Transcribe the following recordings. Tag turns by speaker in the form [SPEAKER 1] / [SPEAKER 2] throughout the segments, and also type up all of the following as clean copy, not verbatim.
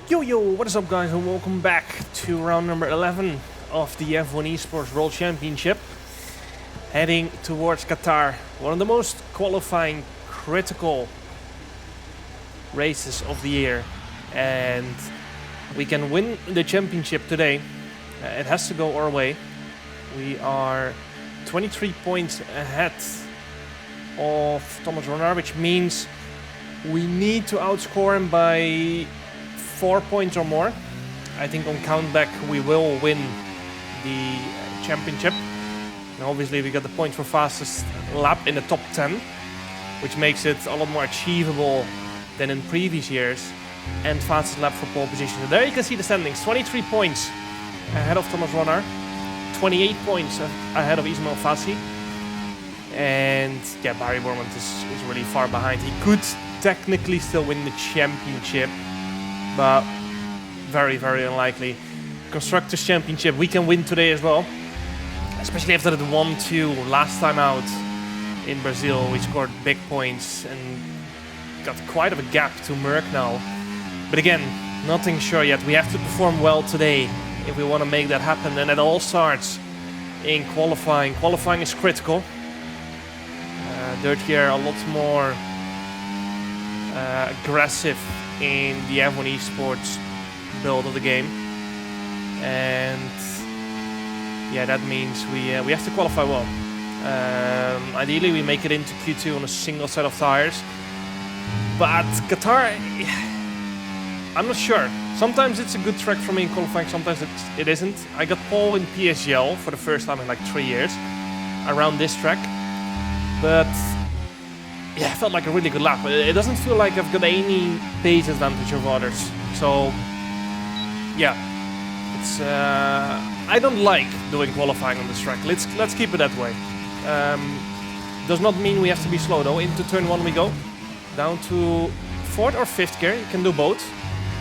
[SPEAKER 1] Yo, what is up guys, and welcome back to round number 11 of the F1 Esports World Championship. Heading towards Qatar, one of the most qualifying, critical races of the year. And we can win the championship today. It has to go our way. We are 23 points ahead of Thomas Ronnar, which means we need to outscore him by 4 points or more. I think on countback we will win the championship. And obviously we got the point for fastest lap in the top 10, which makes it a lot more achievable than in previous years. And fastest lap for pole position. So there you can see the standings. 23 points ahead of Thomas Ronnar, 28 points ahead of Ismail Fassi. And yeah, Barry Bormont is really far behind. He could technically still win the championship, but very, very unlikely. Constructors Championship, we can win today as well. Especially after the 1-2 last time out in Brazil. We scored big points and got quite of a gap to Merck now. But again, nothing sure yet. We have to perform well today if we want to make that happen. And it all starts in qualifying. Qualifying is critical. Dirt here a lot more aggressive in the F1 Esports build of the game, and yeah, that means we have to qualify well. Ideally, we make it into Q2 on a single set of tires, but Qatar, I'm not sure. Sometimes it's a good track for me in qualifying, sometimes it isn't. I got pole in PSGL for the first time in like 3 years around this track, but yeah, it felt like a really good lap. It doesn't feel like I've got any pace advantage over others. So yeah, it's I don't like doing qualifying on this track. Let's keep it that way. Does not mean we have to be slow though. Into turn 1 we go. Down to 4th or 5th gear. You can do both.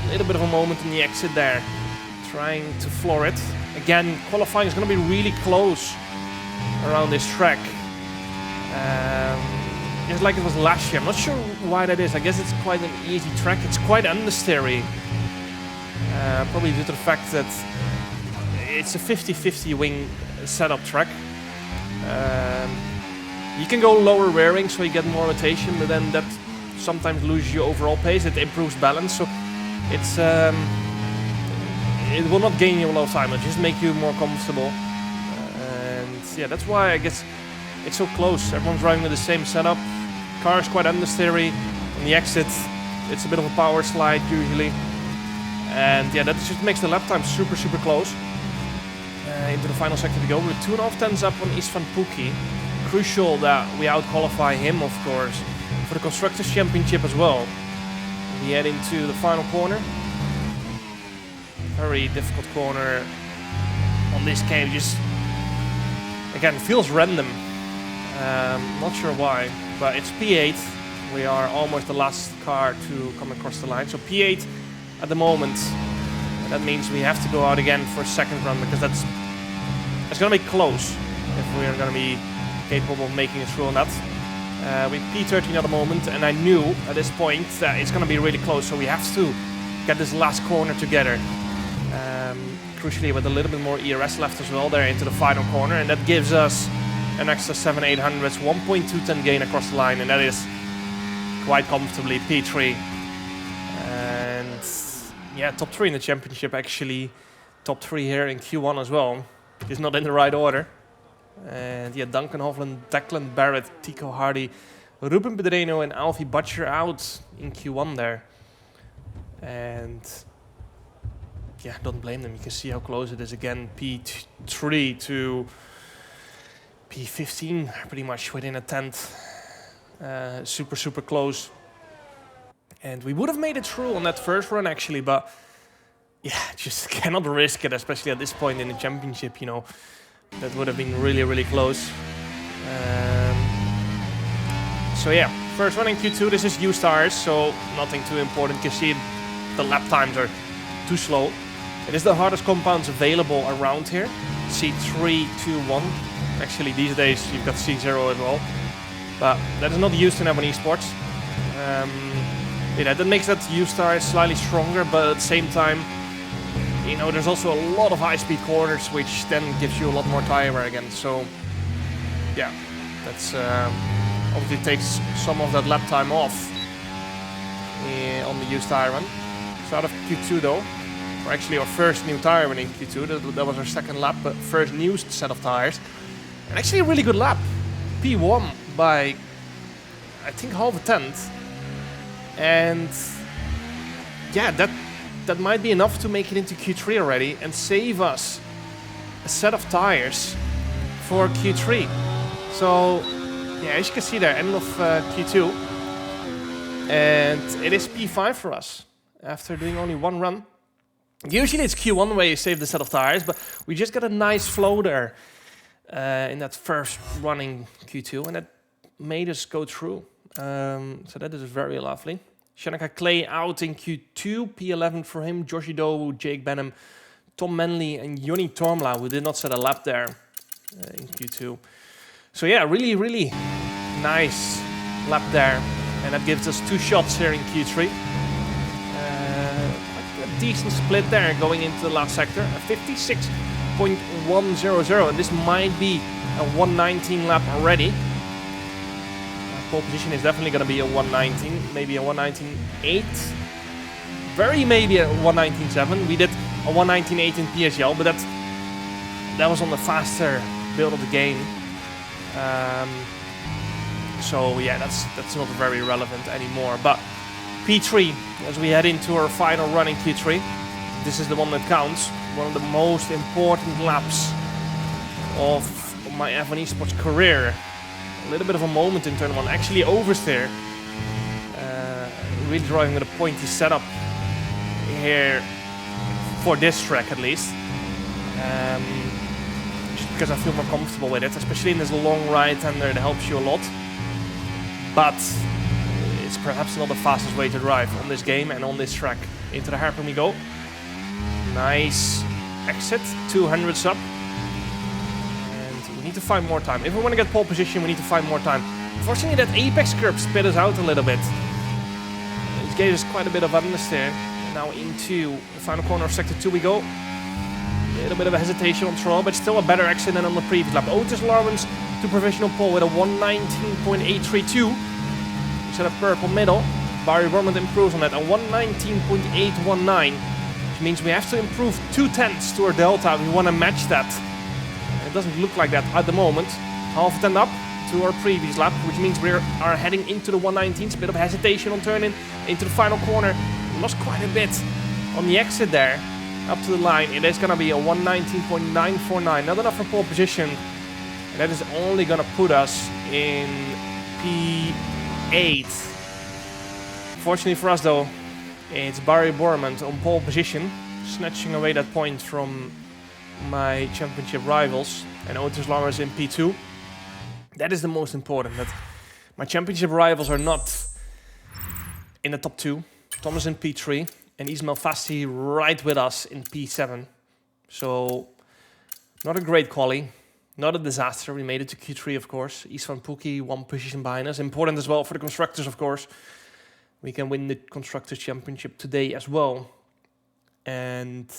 [SPEAKER 1] A little bit of a moment in the exit there, trying to floor it. Again, qualifying is going to be really close around this track. Just like it was last year. I'm not sure why that is. I guess it's quite an easy track. It's quite understeery. Probably due to the fact that it's a 50-50 wing setup track. You can go lower rearing so you get more rotation, but then that sometimes loses your overall pace. It improves balance, so it's it will not gain you a lot of time. It'll just make you more comfortable. And yeah, that's why I guess it's so close. Everyone's driving with the same setup. Car is quite understeery. On the exit, it's a bit of a power slide usually. And yeah, that just makes the lap time super, super close. Into the final sector we go. We're 2.5 tenths up on Istvan Pukki. Crucial that we out-qualify him, of course, for the Constructors Championship as well. We head into the final corner. Very difficult corner on this game. Just, again, feels random. Not sure why, but it's P8. We are almost the last car to come across the line. So P8 at the moment. And that means we have to go out again for a second run, because it's going to be close if we are going to be capable of making it through on that. We P13 at the moment, and I knew at this point that it's going to be really close. So we have to get this last corner together. Crucially with a little bit more ERS left as well there into the final corner, and that gives us an extra 7/800ths, 1.210 gain across the line, and that is quite comfortably P3. And yeah, top 3 in the championship actually. Top 3 here in Q1 as well. It's not in the right order. And yeah, Duncan Hovland, Declan Barrett, Tico Hardy, Ruben Pedreno and Alfie Butcher out in Q1 there. And yeah, don't blame them. You can see how close it is again. P3 to P15, pretty much within a tenth. Super, super close. And we would have made it through on that first run actually, but yeah, just cannot risk it, especially at this point in the championship, you know. That would have been really, really close. So yeah, first one in Q2, this is U-Stars, so nothing too important. You can see the lap times are too slow. It is the hardest compounds available around here. C3, 2, 1. Actually, these days you've got C0 as well. But that is not used in F1 Esports. Yeah, that makes that used tire slightly stronger, but at the same time, you know, there's also a lot of high-speed corners, which then gives you a lot more tire wear again. So, yeah, that's obviously takes some of that lap time off on the used tire run. So out of Q2 though, or actually our first new tire run in Q2, that was our second lap, but first new set of tires. And actually a really good lap. P1 by, I think, half a tenth. And yeah, that might be enough to make it into Q3 already and save us a set of tires for Q3. So yeah, as you can see there, end of Q2. And it is P5 for us after doing only one run. Usually it's Q1 where you save the set of tires, but we just got a nice flow there in that first running Q2, and that made us go through. So that is very lovely. Shanaka Clay out in Q2, P11 for him. Joshi Dowu, Jake Benham, Tom Manley, and Joni Tormla, who did not set a lap there in Q2. So yeah, really, really nice lap there. And that gives us 2 shots here in Q3. A decent split there going into the last sector. A 56.100, and this might be a 119 lap already. Pole position is definitely going to be a 119, maybe a 119.8. Very maybe a 119.7. We did a 119.8 in PSL, but that was on the faster build of the game. So yeah, that's not very relevant anymore. But P3, as we head into our final run in Q3, this is the one that counts. One of the most important laps of my F1 Esports career. A little bit of a moment in turn 1. Actually oversteer. Really driving with a pointy setup here for this track at least. Just because I feel more comfortable with it, especially in this long right-hander, that helps you a lot. But it's perhaps not the fastest way to drive on this game and on this track. Into the hairpin we go. Nice exit, 200s up. And we need to find more time. If we want to get pole position, we need to find more time. Unfortunately, that apex curb spit us out a little bit. It gave us quite a bit of understeer. Now into the final corner of sector 2 we go. A little bit of a hesitation on Troll, but still a better exit than on the previous lap. Otis Lawrence to provisional pole with a 119.832. Instead of purple middle. Barry Borman improves on that, a 119.819. Which means we have to improve 2/10 to our delta if we want to match that. It doesn't look like that at the moment. Half a 10 up to our previous lap, which means we are heading into the 119s. A bit of hesitation on turning into the final corner. We lost quite a bit on the exit there. Up to the line, it is going to be a 119.949. Not enough for pole position. And that is only going to put us in P8. Fortunately for us though, it's Barry Borman on pole position, snatching away that point from my championship rivals, and Otis Lammers in P2. That is the most important, that my championship rivals are not in the top 2. Thomas in P3 and Ismail Fassi right with us in P7. So not a great quali, not a disaster. We made it to Q3 of course. Istvan Pukki 1 position behind us. Important as well for the constructors of course. We can win the Constructors' Championship today as well. And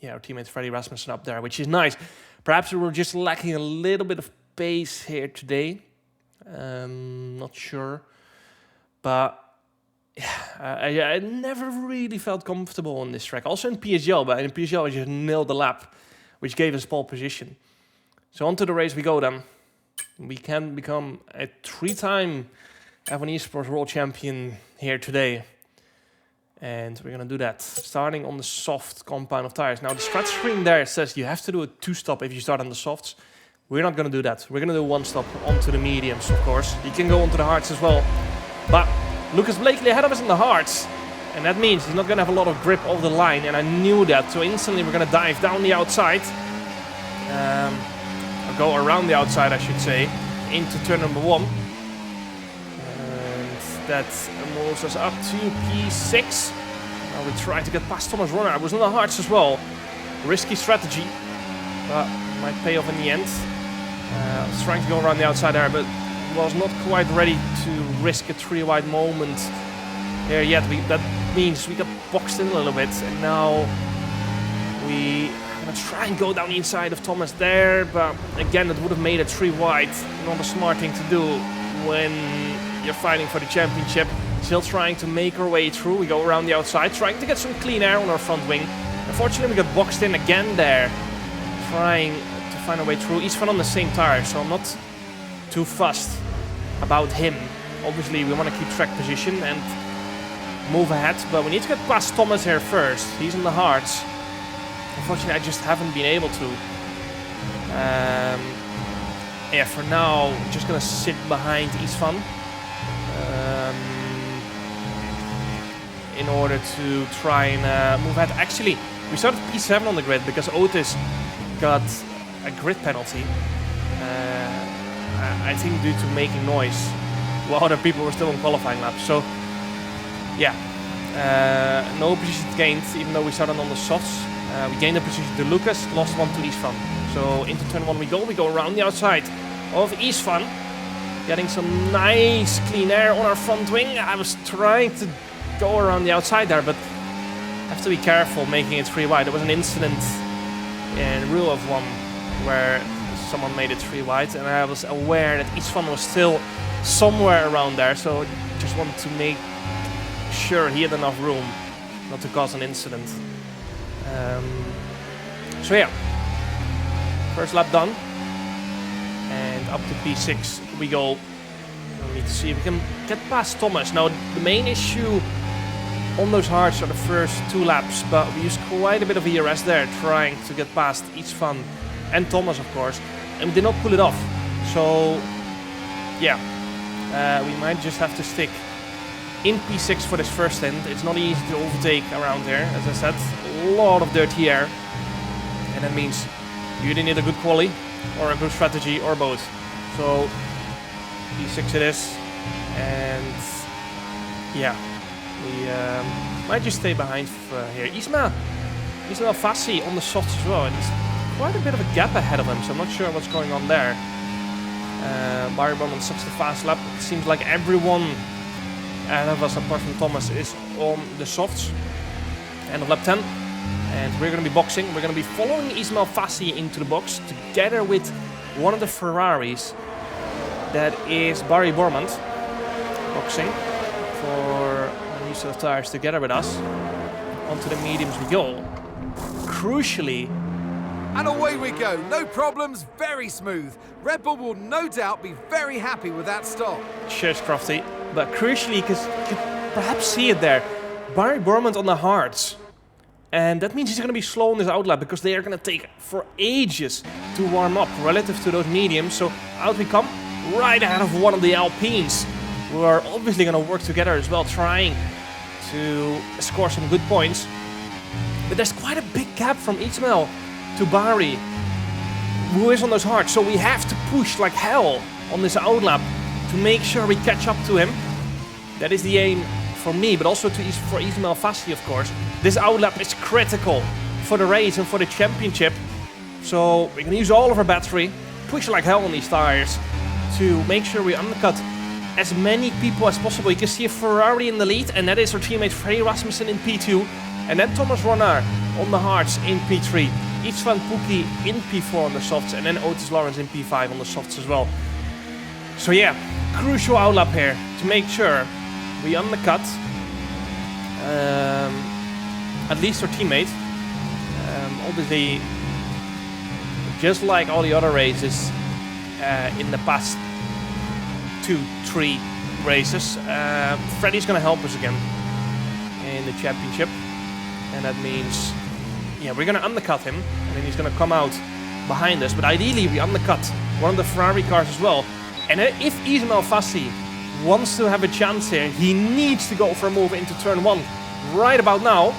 [SPEAKER 1] yeah, our teammate Freddie Rasmussen up there, which is nice. Perhaps we were just lacking a little bit of pace here today. Not sure. But yeah, I never really felt comfortable on this track. Also in PSL, but in PSL I just nailed the lap, which gave us pole position. So onto the race we go then. We can become a 3-time F1 Esports World Champion here today. And we're going to do that, starting on the soft compound of tires. Now the strat screen there says you have to do a 2-stop if you start on the softs. We're not going to do that. We're going to do 1-stop onto the mediums, of course. You can go onto the hards as well. But Lucas Blakely ahead of us in the hards. And that means he's not going to have a lot of grip over the line. And I knew that. So instantly we're going to dive down the outside. Or go around the outside, I should say, into turn number 1. That moves us up to P6. Now we try to get past Thomas Runner. I was on the hards as well. Risky strategy, but might pay off in the end. I was trying to go around the outside there, but was not quite ready to risk a 3-wide moment there yet. That means we got boxed in a little bit, and now we are gonna try and go down the inside of Thomas there, but again, it would have made it 3 wide. Not a smart thing to do when you're fighting for the championship. Still trying to make our way through. We go around the outside, trying to get some clean air on our front wing. Unfortunately, we got boxed in again there, trying to find our way through. He's on the same tire, so I'm not too fussed about him. Obviously, we want to keep track position and move ahead, but we need to get past Thomas here first. He's in the hards. Unfortunately, I just haven't been able to. Yeah, for now, I'm just gonna sit behind Isvan in order to try and move ahead. Actually, we started P7 on the grid because Otis got a grid penalty. I think due to making noise while other people were still in qualifying laps. So, yeah, no position gained, even though we started on the softs. We gained a position to Lucas, lost one to Isvan. So into turn 1 we go around the outside of Isvan, getting some nice clean air on our front wing. I was trying to go around the outside there, but I have to be careful making it 3 wide. There was an incident in Rule of 1 where someone made it 3 wide, and I was aware that Isvan was still somewhere around there, so just wanted to make sure he had enough room not to cause an incident. So yeah, first lap done, and up to P6 we go. We need to see if we can get past Thomas. Now the main issue on those hards are the first 2 laps, but we used quite a bit of ERS there trying to get past Isvan and Thomas, of course, and we did not pull it off. So yeah, we might just have to stick in P6 for this first stint. It's not easy to overtake around here, as I said, a lot of dirty air, and that means you either need a good quali or a good strategy or both. So P6 it is, and yeah, we might just stay behind here. Ismail Fassi on the softs as well, and he's quite a bit of a gap ahead of him, so I'm not sure what's going on there. Barry Bowman sucks the fast lap. It seems like everyone ahead of us, apart from Thomas, is on the softs. End of lap 10, and we're going to be boxing. We're going to be following Ismail Fassi into the box together with one of the Ferraris. That is Barry Bormand, boxing for a new set of tires together with us. Onto the mediums we go. Crucially,
[SPEAKER 2] and away we go. No problems, very smooth. Red Bull will no doubt be very happy with that stop.
[SPEAKER 1] Cheers, Crofty. But crucially, because you can perhaps see it there, Barry Bormand on the hards. And that means he's going to be slow on this outlap because they are going to take for ages to warm up relative to those mediums. So out we come, right ahead of one of the Alpines, who are obviously going to work together as well, trying to score some good points. But there's quite a big gap from Ismail to Barry, who is on those hards. So we have to push like hell on this outlap to make sure we catch up to him. That is the aim for me, but also for Ismail Fassi, of course. This outlap is critical for the race and for the championship. So we're going to use all of our battery, push like hell on these tires to make sure we undercut as many people as possible. You can see a Ferrari in the lead, and that is our teammate Freddie Rasmussen in P2. And then Thomas Ronnaar on the hards in P3. Istvan Pukki in P4 on the softs, and then Otis Lawrence in P5 on the softs as well. So yeah, crucial outlap here to make sure we undercut at least our teammate. Obviously, just like all the other races in the past 2-3 races, Freddie's going to help us again in the championship, and that means, yeah, we're going to undercut him, and then he's going to come out behind us. But ideally, we undercut one of the Ferrari cars as well. And if Ismail Fassi wants to have a chance here, he needs to go for a move into turn 1 right about now.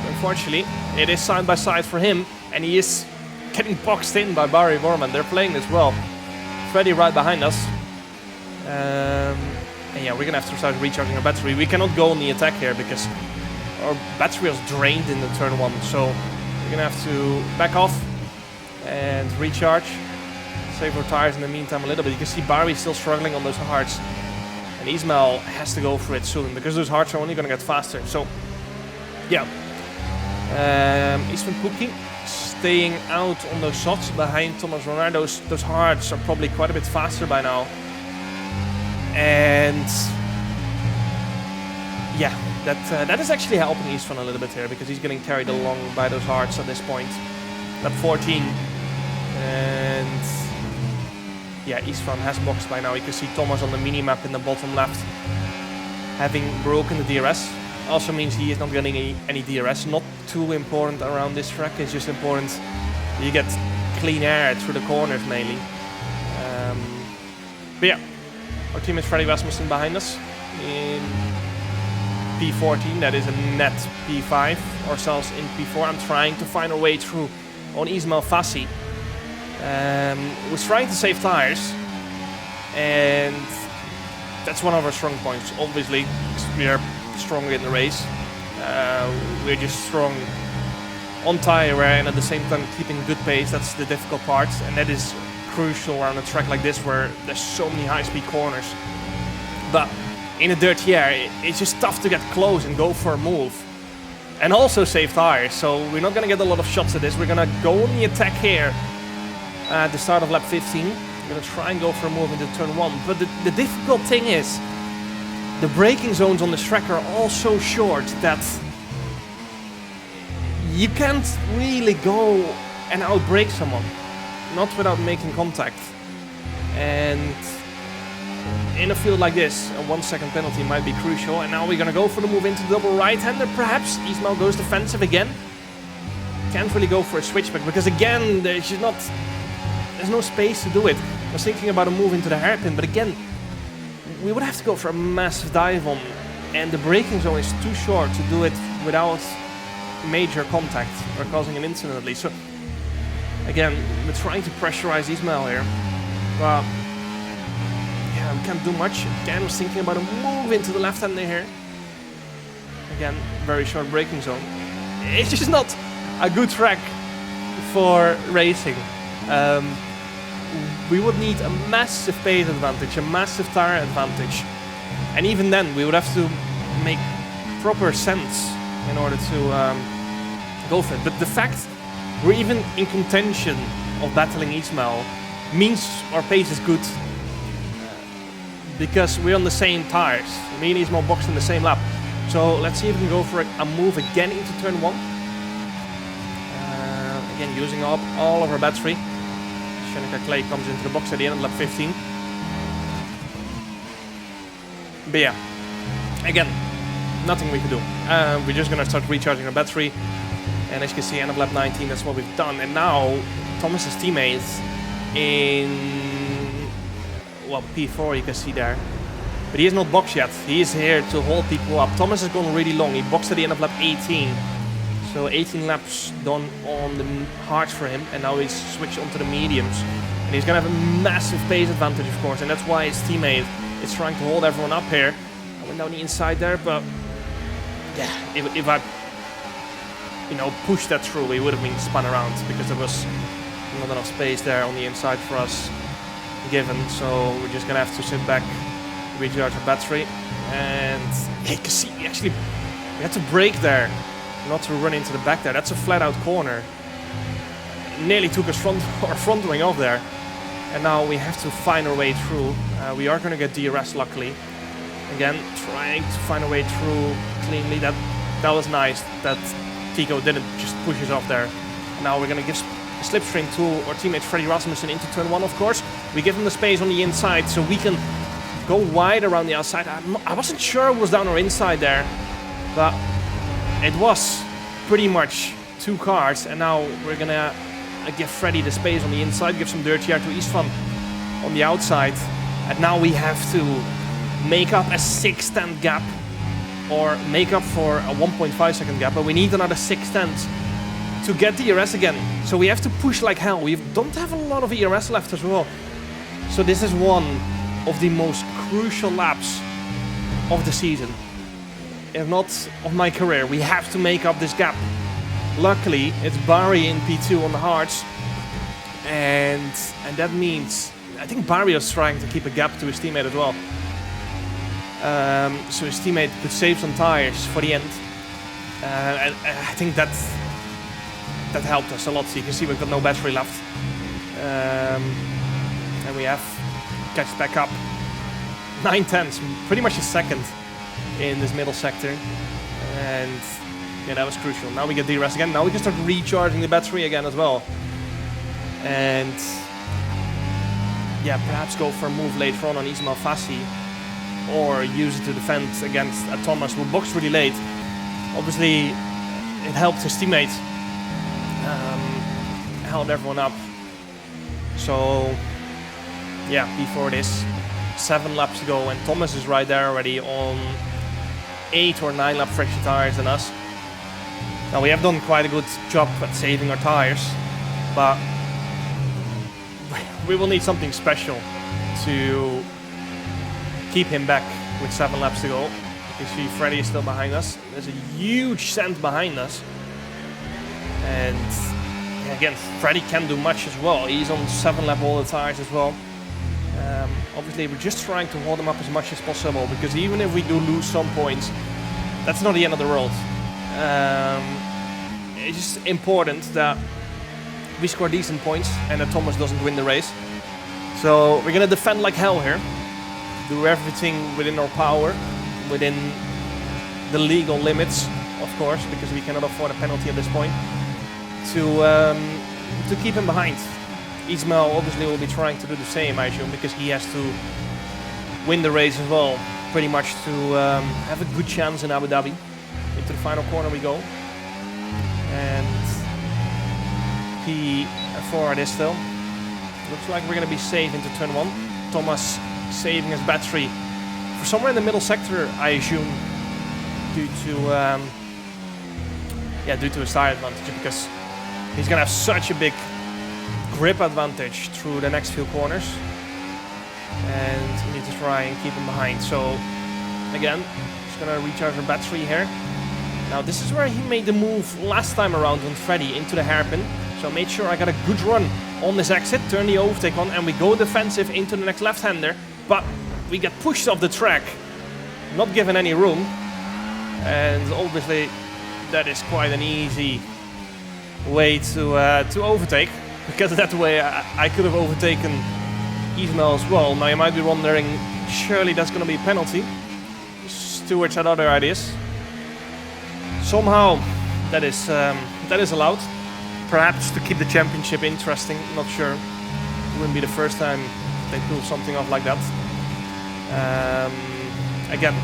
[SPEAKER 1] Unfortunately, it is side by side for him, and he is getting boxed in by Barry Borman. They're playing this well. Freddie right behind us. And yeah, we're going to have to start recharging our battery. We cannot go on the attack here because our battery was drained in the turn 1. So we're going to have to back off and recharge. Save our tires in the meantime a little bit. You can see Barry still struggling on those hards. And Ismail has to go for it soon because those hards are only going to get faster. So, yeah. Istvan Pukki staying out on those shots behind Thomas Ronard. Those hards are probably quite a bit faster by now. And yeah, that is actually helping Istvan a little bit here because he's getting carried along by those hards at this point. Lap 14. And yeah, Istvan has boxed by now. You can see Thomas on the mini-map in the bottom left having broken the DRS. Also means he is not getting any DRS. Not too important around this track. It's just important you get clean air through the corners mainly. But yeah, our teammate Freddy Rasmussen behind us in P14. That is a net P5. Ourselves in P4. I'm trying to find a way through on Ismail Fassi. Was trying to save tires, and that's one of our strong points. Obviously, we are stronger in the race. We're just strong on tire wear and at the same time keeping good pace. That's the difficult part, and that is crucial around a track like this where there's so many high-speed corners. But in a dirty air, it's just tough to get close and go for a move. And also save tires, so we're not going to get a lot of shots at this. We're going to go on the attack here at the start of lap 15. We're going to try and go for a move into turn 1. But the difficult thing is, the braking zones on this track are all so short that you can't really go and outbrake someone, not without making contact. And in a field like this, a 1 second penalty might be crucial. And now we're going to go for the move into double right-hander, perhaps. Ismail goes defensive again. Can't really go for a switchback because again, there's no space to do it. I was thinking about a move into the hairpin, but again, we would have to go for a massive dive on, and the braking zone is too short to do it without major contact or causing an incident at least. So again, we're trying to pressurize Ismail here, but yeah, we can't do much. Again, I was thinking about a move into the left-hander here. Again, very short braking zone. It's just not a good track for racing. We would need a massive pace advantage, a massive tire advantage. And even then, we would have to make proper sense in order to go for it. But the fact we're even in contention of battling Ismail means our pace is good. Because we're on the same tires. Me and Ismail boxed in the same lap. So let's see if we can go for a move again into turn 1. Again, using up all of our battery. Shanika Clay comes into the box at the end of lap 15. But yeah, again, nothing we can do. We're just going to start recharging our battery. And as you can see, end of lap 19, that's what we've done. And now, Thomas's teammates in, well, P4 you can see there. But he is not boxed yet. He is here to hold people up. Thomas has gone really long. He boxed at the end of lap 18. So 18 laps done on the hards for him, and now he's switched onto the mediums. And he's going to have a massive pace advantage, of course, and that's why his teammate is trying to hold everyone up here. I went down the inside there, but yeah, if I, pushed that through, we would have been spun around because there was not enough space there on the inside for us given. So we're just going to have to sit back, recharge our battery, and you can see we had to brake there. Not to run into the back there. That's a flat-out corner. Nearly took us front wing off there. And now we have to find our way through. We are going to get DRS, luckily. Again, trying to find a way through cleanly. That was nice that Tico didn't just push us off there. And now we're going to give a slipstream to our teammate Freddy Rasmussen into turn 1, of course. We give him the space on the inside so we can go wide around the outside. I wasn't sure it was down or inside there. But it was pretty much 2 cars, and now we're gonna give Freddy the space on the inside, give some dirty air to Istvan on the outside, and now we have to make up a 6-tenth gap, or make up for a 1.5 second gap, but we need another 6 tenths to get the ERS again. So we have to push like hell. We don't have a lot of ERS left as well. So this is one of the most crucial laps of the season, if not of my career. We have to make up this gap. Luckily, it's Barry in P2 on the hards, and that means I think Barry is trying to keep a gap to his teammate as well. So his teammate could save some tires for the end. And I think that helped us a lot. So you can see we've got no battery left. And we have catch back up 9/10, pretty much a second in this middle sector. And yeah, that was crucial. Now we get DRS again. Now we can start recharging the battery again as well. And yeah, perhaps go for a move later on Ismail Fassi, or use it to defend against a Thomas who boxed really late. Obviously, it helped his teammate, held everyone up. So yeah, before this, 7 laps to go, and Thomas is right there already on 8 or 9 lap fresher tires than us. Now we have done quite a good job at saving our tires, but we will need something special to keep him back with 7 laps to go. You see Freddy is still behind us. There's a huge sand behind us. And again, Freddy can do much as well. He's on 7 lap all the tires as well. Obviously, we're just trying to hold him up as much as possible, because even if we do lose some points, that's not the end of the world. It's just important that we score decent points and that Thomas doesn't win the race. So we're gonna defend like hell here. Do everything within our power, within the legal limits, of course, because we cannot afford a penalty at this point, to keep him behind. Ismail obviously will be trying to do the same, I assume, because he has to win the race as well, pretty much to have a good chance in Abu Dhabi. Into the final corner we go. And P4 it is still. Looks like we're going to be safe into turn 1. Thomas saving his battery for somewhere in the middle sector, I assume, due to his tire advantage, because he's going to have such a big grip advantage through the next few corners, and we need to try and keep him behind. So again, just going to recharge our battery here. Now this is where he made the move last time around on Freddy into the hairpin. So made sure I got a good run on this exit, turn the overtake on, and we go defensive into the next left-hander. But we get pushed off the track, not given any room. And obviously that is quite an easy way to overtake, because that way I could have overtaken Ismail as well. Now you might be wondering, surely that's going to be a penalty. Stewards had other ideas. Somehow that is allowed, perhaps to keep the championship interesting. Not sure. It wouldn't be the first time they pull something off like that. Again,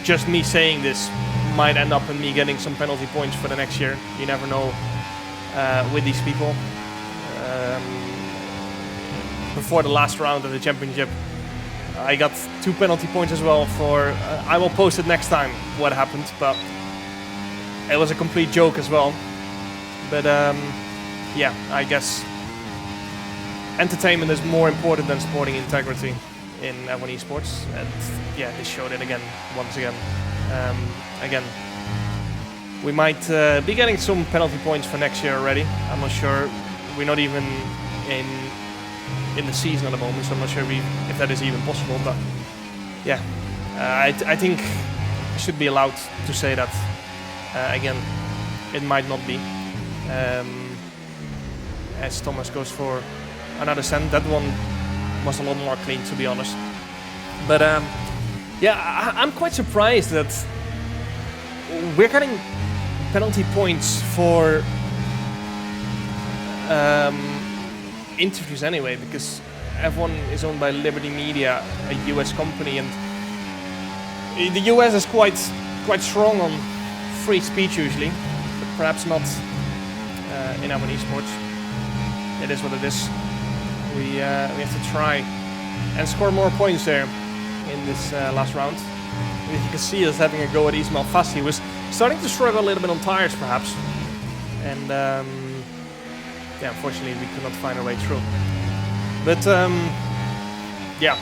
[SPEAKER 1] just me saying this might end up in me getting some penalty points for the next year. You never know with these people. Before the last round of the championship, I got 2 penalty points as well for, I will post it next time what happened, but it was a complete joke as well. But yeah, I guess entertainment is more important than sporting integrity in F1 Esports, and yeah, this showed it again, once again. Again, we might be getting some penalty points for next year already. I'm not sure. We're not even in the season at the moment, so I'm not sure if that is even possible. But yeah, I think I should be allowed to say that. Again, it might not be. As Thomas goes for another send. That one was a lot more clean, to be honest. But yeah, I'm quite surprised that we're getting penalty points for interviews anyway, because F1 is owned by Liberty Media, a US company, and the US is quite strong on free speech usually, but perhaps not in F1 Esports. It is what it is. We have to try and score more points there in this last round. You can see us having a go at Ismail Fassi. He was starting to struggle a little bit on tires perhaps, and yeah, unfortunately we could not find our way through. But yeah,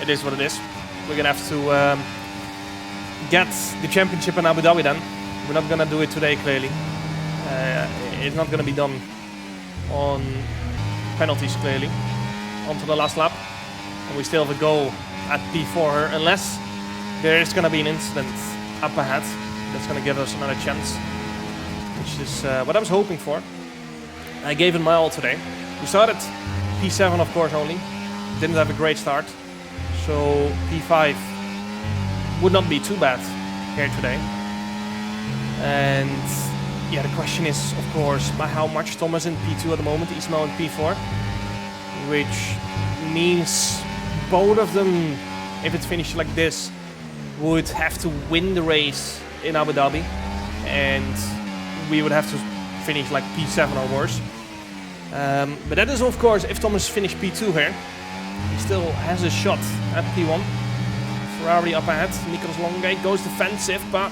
[SPEAKER 1] it is what it is. We're gonna have to get the championship in Abu Dhabi then. We're not gonna do it today, clearly. It's not gonna be done on penalties, clearly, onto the last lap. And we still have a go at P4 unless there is going to be an incident up ahead that's going to give us another chance, which is what I was hoping for. I gave it my all today. We started P7, of course, only. Didn't have a great start. So P5 would not be too bad here today. And yeah, the question is, of course, by how much Thomas in P2 at the moment, Ismail in P4, which means both of them, if it's finished like this, would have to win the race in Abu Dhabi, and we would have to finish like P7 or worse. But that is, of course, if Thomas finished P2 here, he still has a shot at P1. Ferrari up ahead. Nicolas Longate goes defensive, but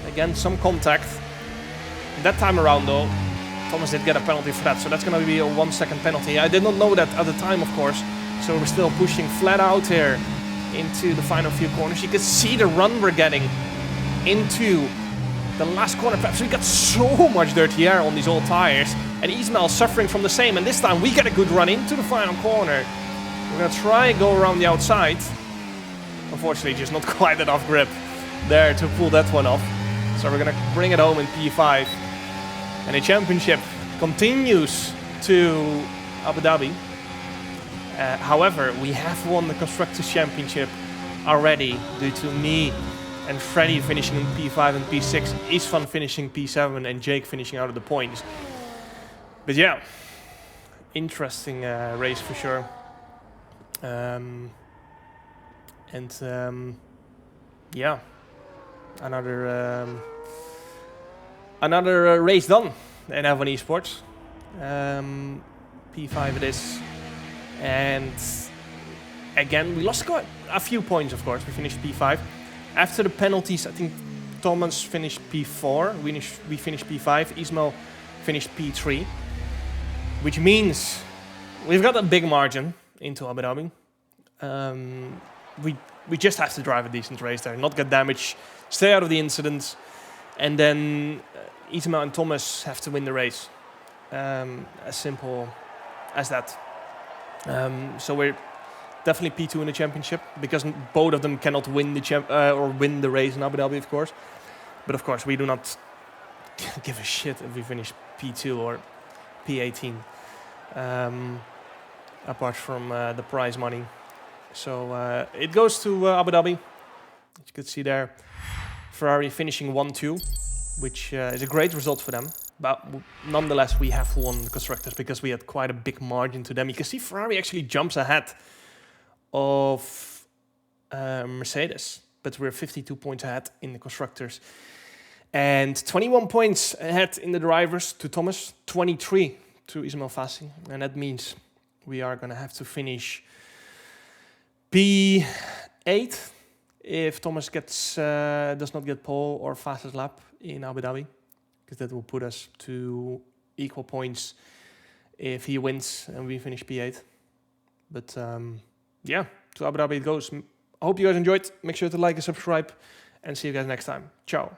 [SPEAKER 1] again, some contact. That time around, though, Thomas did get a penalty for that, so that's going to be a 1 second penalty. I did not know that at the time, of course, so we're still pushing flat out here into the final few corners. You can see the run we're getting into the last corner. Perhaps we got so much dirty air on these old tires, and Ismail suffering from the same, and this time we get a good run into the final corner. We're going to try and go around the outside. Unfortunately, just not quite enough grip there to pull that one off. So we're going to bring it home in P5. And the championship continues to Abu Dhabi. However, we have won the Constructors' Championship already due to me and Freddy finishing in P5 and P6, Isfan finishing P7 and Jake finishing out of the points. But yeah, interesting race for sure. Yeah, another race done in F1 Esports. P5 it is. And again, we lost quite a few points, of course. We finished P5. After the penalties, I think Thomas finished P4. We finished P5. Ismail finished P3. Which means we've got a big margin into Abu Dhabi. We just have to drive a decent race there, not get damaged, stay out of the incidents, and then Ismail and Thomas have to win the race. As simple as that. So we're definitely P2 in the championship because both of them cannot win the win the race in Abu Dhabi, of course. But of course, we do not give a shit if we finish P2 or P18, apart from the prize money. So it goes to Abu Dhabi. As you can see there, Ferrari finishing 1-2, which is a great result for them. But nonetheless, we have won the Constructors because we had quite a big margin to them. You can see Ferrari actually jumps ahead of Mercedes, but we're 52 points ahead in the Constructors. And 21 points ahead in the drivers to Thomas, 23 to Ismail Fassi. And that means we are going to have to finish P8 if Thomas does not get pole or fastest lap in Abu Dhabi, because that will put us to equal points if he wins and we finish P8. But yeah, to Abu Dhabi it goes. I hope you guys enjoyed. Make sure to like and subscribe, and see you guys next time. Ciao.